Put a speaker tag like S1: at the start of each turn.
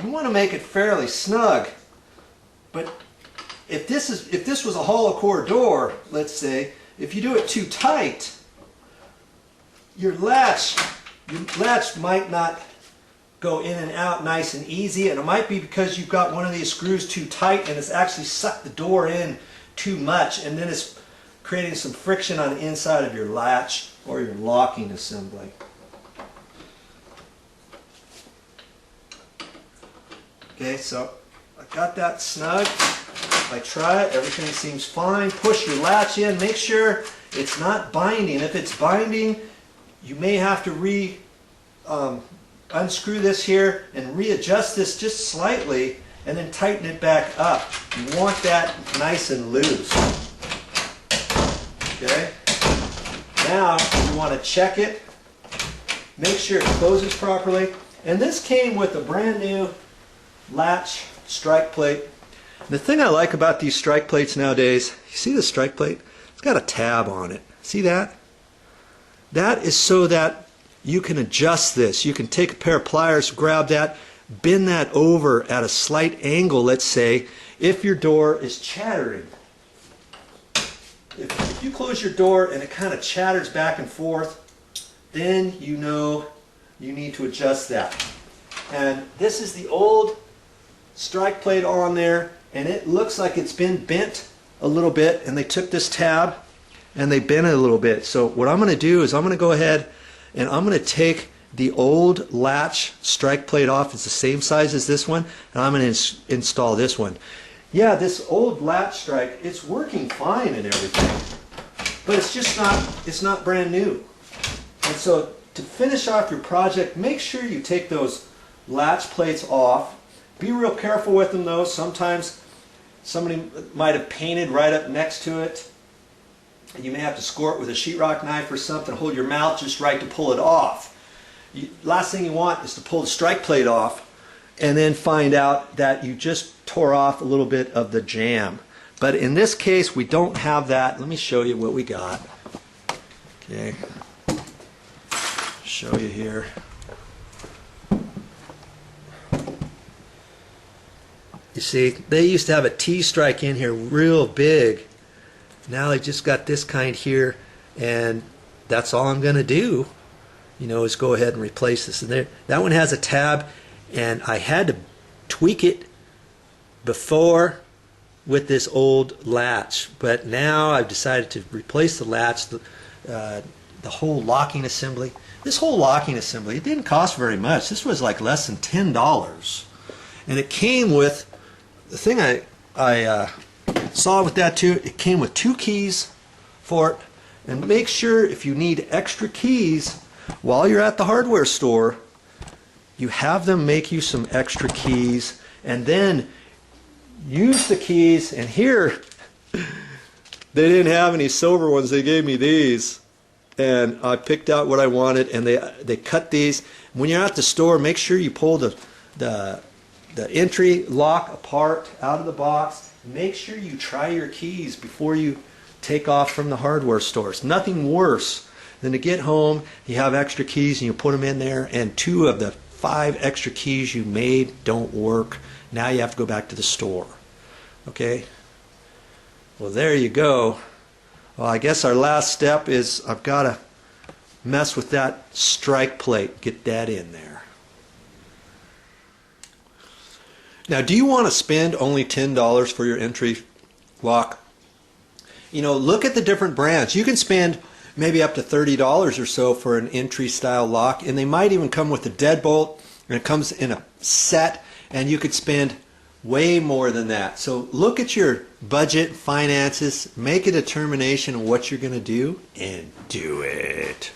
S1: you want to make it fairly snug. But if this was a hollow core door, let's say, if you do it too tight, your latch might not go in and out nice and easy, and it might be because you've got one of these screws too tight and it's actually sucked the door in too much, and then it's creating some friction on the inside of your latch or your locking assembly. Okay, so I got that snug. I try it, everything seems fine. Push your latch in, make sure it's not binding. If it's binding, you may have to unscrew this here and readjust this just slightly and then tighten it back up. You want that nice and loose. Okay? Now you want to check it, make sure it closes properly. And this came with a brand new latch strike plate. The thing I like about these strike plates nowadays, you see the strike plate? It's got a tab on it. See that? That is so that you can adjust this. You can take a pair of pliers, grab that, bend that over at a slight angle, let's say, if your door is chattering. If you close your door and it kind of chatters back and forth, then you know you need to adjust that. And this is the old strike plate on there, and it looks like it's been bent a little bit, and they took this tab and they bent it a little bit. So what I'm going to do is I'm going to go ahead and I'm going to take the old latch strike plate off. It's the same size as this one, and I'm going to install this one. Yeah, this old latch strike, it's working fine and everything, but it's not brand new. And so to finish off your project, make sure you take those latch plates off. Be real careful with them though. Sometimes somebody might have painted right up next to it. You may have to score it with a sheetrock knife or something. Hold your mouth just right to pull it off. Last thing you want is to pull the strike plate off and then find out that you just tore off a little bit of the jamb. But in this case, we don't have that. Let me show you what we got. Okay, show you here. You see, they used to have a T-strike in here real big. Now they just got this kind here, and that's all I'm going to do, you know, is go ahead and replace this. And there, that one has a tab, and I had to tweak it before with this old latch, but now I've decided to replace the latch, the whole locking assembly. This whole locking assembly, it didn't cost very much. This was like less than $10, and it came with the thing I saw with that too. It came with 2 keys for it, and make sure if you need extra keys while you're at the hardware store, you have them make you some extra keys, and then use the keys. And here they didn't have any silver ones, they gave me these, and I picked out what I wanted, and they cut these. When you're at the store, make sure you pull the entry lock apart out of the box. Make sure you try your keys before you take off from the hardware stores. Nothing worse than to get home, you have extra keys and you put them in there, and 2 of the 5 extra keys you made don't work. Now you have to go back to the store. Okay? Well, there you go. Well, I guess our last step is I've got to mess with that strike plate, get that in there. Now, do you want to spend only $10 for your entry lock? You know, look at the different brands. You can spend maybe up to $30 or so for an entry style lock, and they might even come with a deadbolt, and it comes in a set, and you could spend way more than that. So look at your budget, finances, make a determination of what you're going to do, and do it.